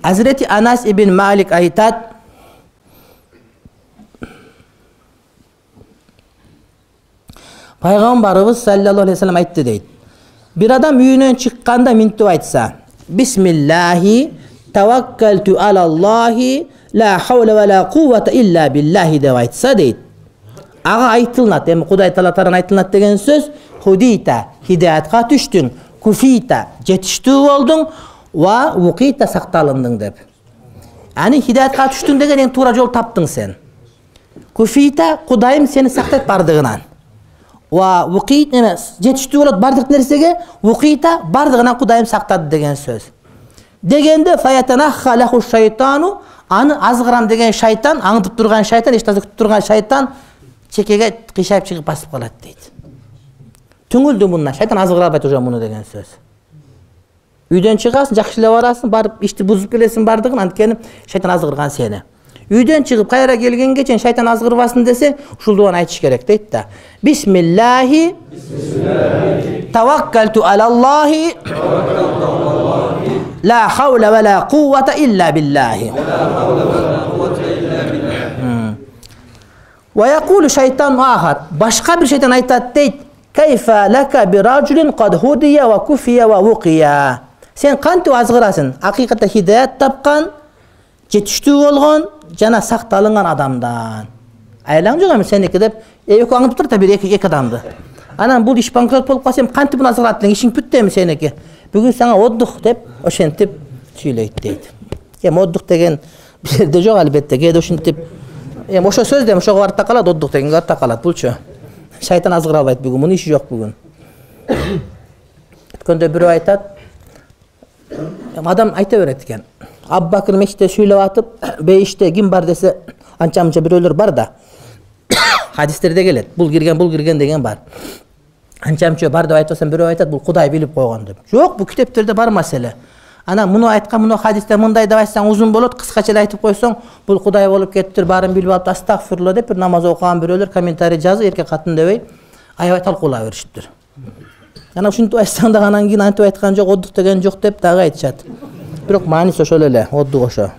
Hazreti Anas ibn Malik aytat, Peygamberimiz sallallahu aleyhi ve sellem aytdı deydi. Bir adam uyundan çıkkanda mintip aytsa, Bismillahi tevekkeltu alallahi la havle ve la kuvvete illa billahi deb aytsa deydi. Ağa aytılnat, yani Kuday Taala aytılnat degen söz, hudita, hidayatqa düştün, kufita, jetiştүү boldun, va vuqita saqtalındın deb. Yani hidayatqa düştün degen en tuura jol taptın sen. Kufita, Kudayım seni saqtayt bardığынан. Va vuqita, jetiştүү bolot bardıq nersege, vuqita bardığынан Kudayım saqtadı degen söz. Degende fayatanahha lahu şeytanu, anı azgıram degen şeytan, аңдып turgan şeytan, eşitazı turgan şeytan çekege kışayıp çıkıp basıp kalat deydi. Tüngüldü bundan, şeytan azgırap aytacağım bunu degen söz. Үйдөн чыгасың, жакшылап барасың, барып ишти бузуп келесиң бардыгын, анткени шайтан азгырган сени. Үйдөн чыгып кайра келгенге чейин шайтан азгырбасын десең, ушул айтыш керек дейт да. Бисмиллахи таваккалту алаллахи ла хавла ва ла куввата илля биллахи. Ва якулу шайтан ахар. Башка бир шайтан айтат дейт. Кайфа лака би раджулин кад худия ва куфия ва вуқия. Sen qanty azgırasın? Hakikatte hidayet tapkan, jetiştүү bolgon, jana saqtalıngan adamdan. Aylaң jok seniki dep, eko аңдып тур та бир эки адамды. Анан бул иш банкрот болуп калса, кантип буну азгыраттың? Ишиң бүттү seniki. Бүгүн сага отдух деп, ошентип сүйлөйт дейт. Отдух деген бир жерде жок албетте, кээде ошентип, ошо сөз дем ошого барып такалат, отдух деген барып такалат. Булчу. Шайтан азгыра албайт бүгүн, мунун иши жок бүгүн. Өткөндө бирөө айтат, adam ayta berет экен. Аббакыр мешітте сүйлөп атып, бейиште ким бар десе, анча-мынча бирөөлөр бар да. Хадистерде келет. Бул кирген деген бар. Анча-мынча бар деп айтсам бирөө айтат, бул Кудай билип койгон деп. Жок, бул китептерде бар маселе. Ана муну айткан, муну хадисте мындай деп айтсаң узун болот, кыскача айтып койсоң, бул Кудай болуп кеттир, барын билип алып, астагфирулла деп бир намаз окуган бирөөлөр комментарий жазып, эркек катын дебей, аябай талкуулап беришиптир. Ана ушинтип айтсаң да анан кийин антип айткан жок, отдук деген жок деп дагы айтышат. Бирок мааниси ошол эле, отдук ошо.